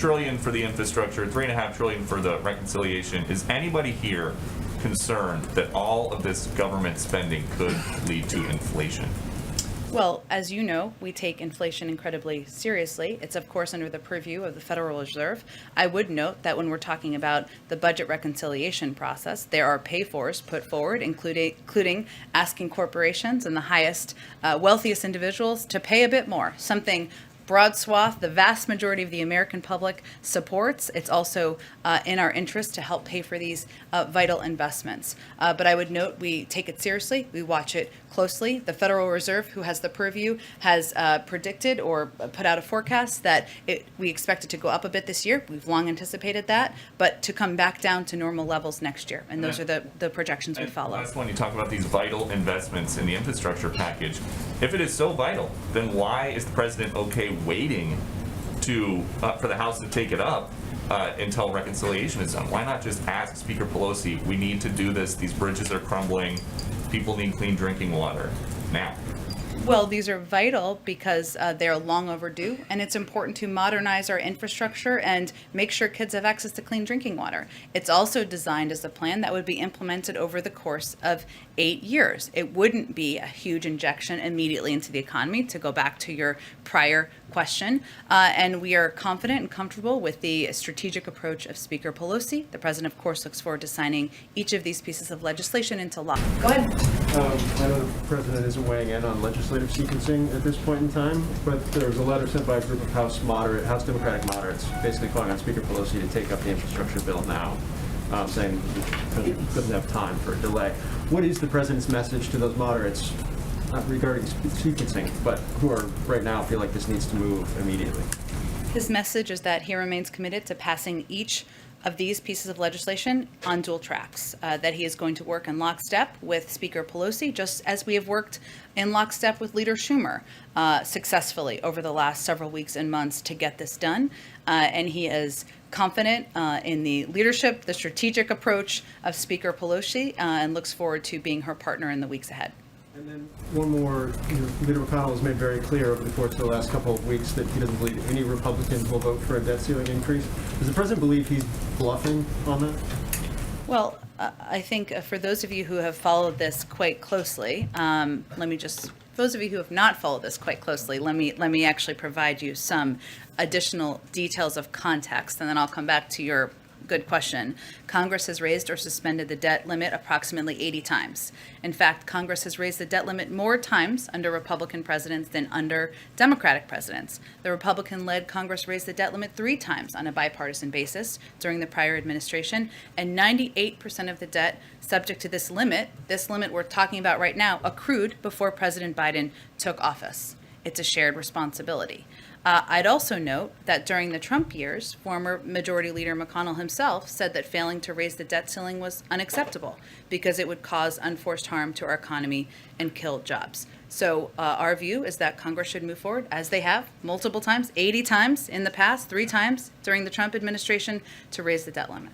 trillion for the infrastructure, $3.5 trillion for the reconciliation. Is anybody here concerned that all of this government spending could lead to inflation? Well, as you know, we take inflation incredibly seriously. It's, of course, under the purview of the Federal Reserve. I would note that when we're talking about the budget reconciliation process, there are pay-fors put forward, including asking corporations and the highest, wealthiest individuals to pay a bit more, something broad swath, the vast majority of the American public supports. It's also in our interest to help pay for these vital investments. But I would note we take it seriously. We watch it closely. The Federal Reserve, who has the purview, has predicted or put out a forecast that we expect it to go up a bit this year. We've long anticipated that, but to come back down to normal levels next year. And those are the projections we follow. Last one, you talk about these vital investments in the infrastructure package. If it is so vital, then why is the president okay waiting for the House to take it up until reconciliation is done? Why not just ask Speaker Pelosi, we need to do this, these bridges are crumbling, people need clean drinking water now? Well, these are vital because they're long overdue, and it's important to modernize our infrastructure and make sure kids have access to clean drinking water. It's also designed as a plan that would be implemented over the course of 8 years. It wouldn't be a huge injection immediately into the economy, to go back to your prior question. And we are confident and comfortable with the strategic approach of Speaker Pelosi. The president, of course, looks forward to signing each of these pieces of legislation into law. Go ahead. I know the president isn't weighing in on legislative sequencing at this point in time, but there was a letter sent by a group of House Democratic moderates, basically calling on Speaker Pelosi to take up the infrastructure bill now, saying he doesn't have time for a delay. What is the president's message to those moderates regarding sequencing, but who are right now feel like this needs to move immediately? His message is that he remains committed to passing each of these pieces of legislation on dual tracks, that he is going to work in lockstep with Speaker Pelosi, just as we have worked in lockstep with Leader Schumer successfully over the last several weeks and months to get this done. And he is confident in the leadership, the strategic approach of Speaker Pelosi, and looks forward to being her partner in the weeks ahead. And then one more, Leader McConnell has made very clear over the course of the last couple of weeks that he doesn't believe any Republicans will vote for a debt ceiling increase. Does the president believe he's bluffing on that? Well, I think for those of you who have followed this quite closely, those of you who have not followed this quite closely, let me actually provide you some additional details of context, and then I'll come back to your good question. Congress has raised or suspended the debt limit approximately 80 times. In fact, Congress has raised the debt limit more times under Republican presidents than under Democratic presidents. The Republican-led Congress raised the debt limit 3 times on a bipartisan basis during the prior administration, and 98% of the debt subject to this limit we're talking about right now, accrued before President Biden took office. It's a shared responsibility. I'd also note that during the Trump years, former Majority Leader McConnell himself said that failing to raise the debt ceiling was unacceptable because it would cause unforced harm to our economy and kill jobs. So our view is that Congress should move forward, as they have multiple times, 80 times in the past, 3 times during the Trump administration, to raise the debt limit.